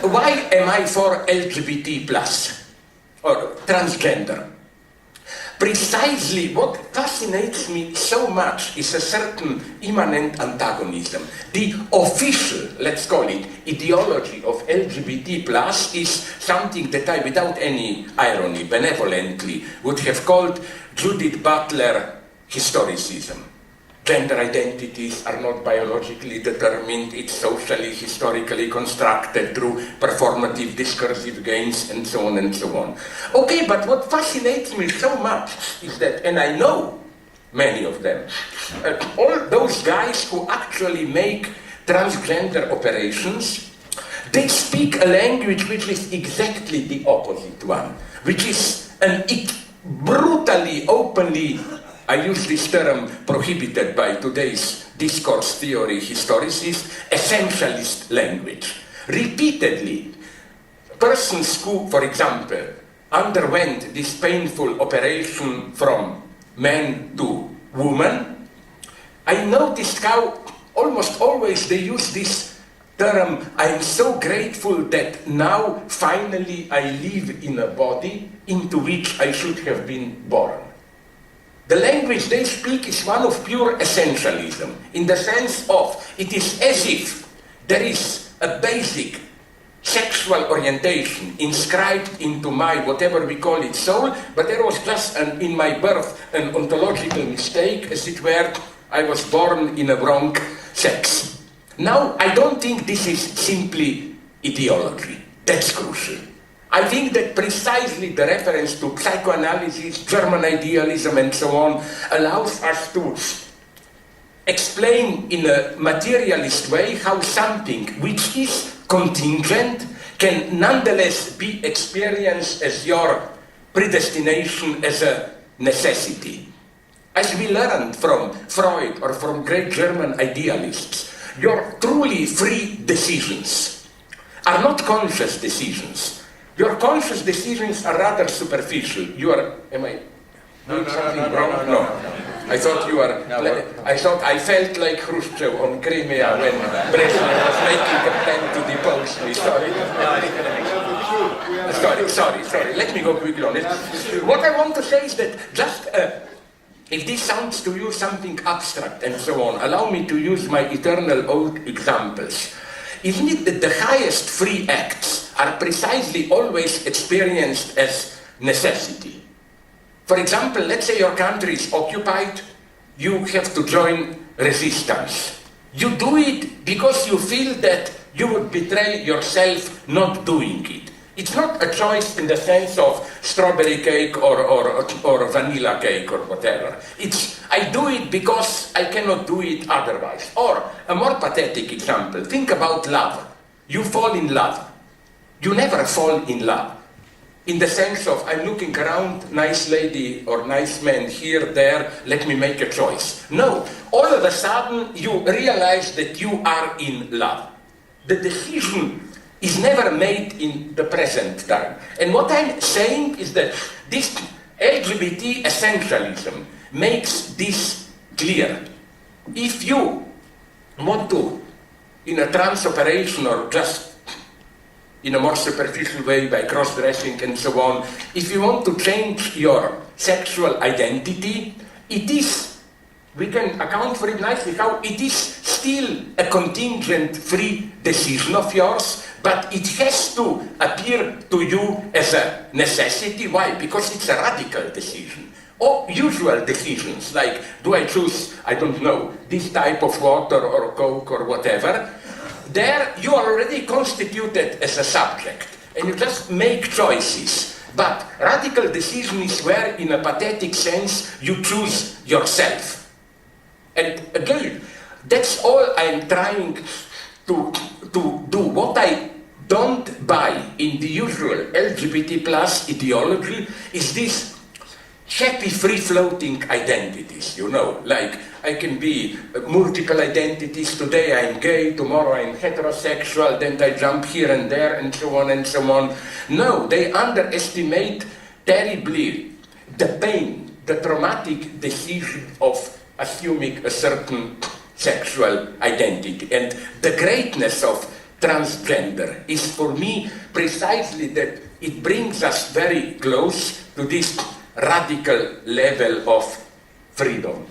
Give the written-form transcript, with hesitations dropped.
Why am I for LGBT plus or transgender? Precisely what fascinates me so much is a certain immanent antagonism. The official, let's call it, ideology of LGBT plus is something that I, without any irony, benevolently, would have called Judith Butler historicism. Gender identities are not biologically determined, it's socially, historically constructed through performative discursive gains and so on and so on. Okay, but what fascinates me so much is that, and I know many of them, all those guys who actually make transgender operations, they speak a language which is exactly the opposite one, which is an brutally, openly, I use this term prohibited by today's discourse theory historicist, essentialist language. Repeatedly, persons who, for example, underwent this painful operation from man to woman, I noticed how almost always they use this term, I'm so grateful that now finally I live in a body into which I should have been born. The language they speak is one of pure essentialism, in the sense of it is as if there is a basic sexual orientation inscribed into my, whatever we call it, soul, but there was just in my birth an ontological mistake, as it were, I was born in a wrong sex. Now, I don't think this is simply ideology. That's crucial. I think that precisely the reference to psychoanalysis, German idealism, and so on, allows us to explain in a materialist way how something which is contingent can nonetheless be experienced as your predestination, as a necessity. As we learned from Freud or from great German idealists, your truly free decisions are not conscious decisions. Your conscious decisions are rather superficial. You are, am I doing something wrong? No. I thought you are, I felt like Khrushchev on Crimea when Brezhnev was making a plan to depose me. Sorry. Let me go quickly on it. What I want to say is that just, if this sounds to you something abstract and so on, allow me to use my eternal old examples. Isn't it that the highest free acts are precisely always experienced as necessity? For example, let's say your country is occupied, you have to join resistance. You do it because you feel that you would betray yourself not doing it. It's not a choice in the sense of strawberry cake or vanilla cake or whatever. It's, I do it because I cannot do it otherwise. Or, a more pathetic example, think about love. You fall in love. You never fall in love. In the sense of, I'm looking around, nice lady or nice man here, there, let me make a choice. No, all of a sudden you realize that you are in love. The decision is never made in the present time. And what I'm saying is that this LGBT essentialism makes this clear. If you want to, in a trans operation or just in a more superficial way by cross-dressing and so on, if you want to change your sexual identity, it is, we can account for it nicely, how it is still a contingent free decision of yours, but it has to appear to you as a necessity. Why? Because it's a radical decision. Or usual decisions, like, do I choose, I don't know, this type of water or Coke or whatever, there you are already constituted as a subject, and you just make choices. But radical decision is where, in a pathetic sense, you choose yourself. And again, that's all I'm trying to do. What I don't buy in the usual LGBT plus ideology is this happy free-floating identities, you know, like I can be multiple identities. Today I'm gay, tomorrow I'm heterosexual, then I jump here and there and so on and so on. No, they underestimate terribly the pain, the traumatic decision of assuming a certain sexual identity and the greatness of transgender is for me precisely that it brings us very close to this radical level of freedom.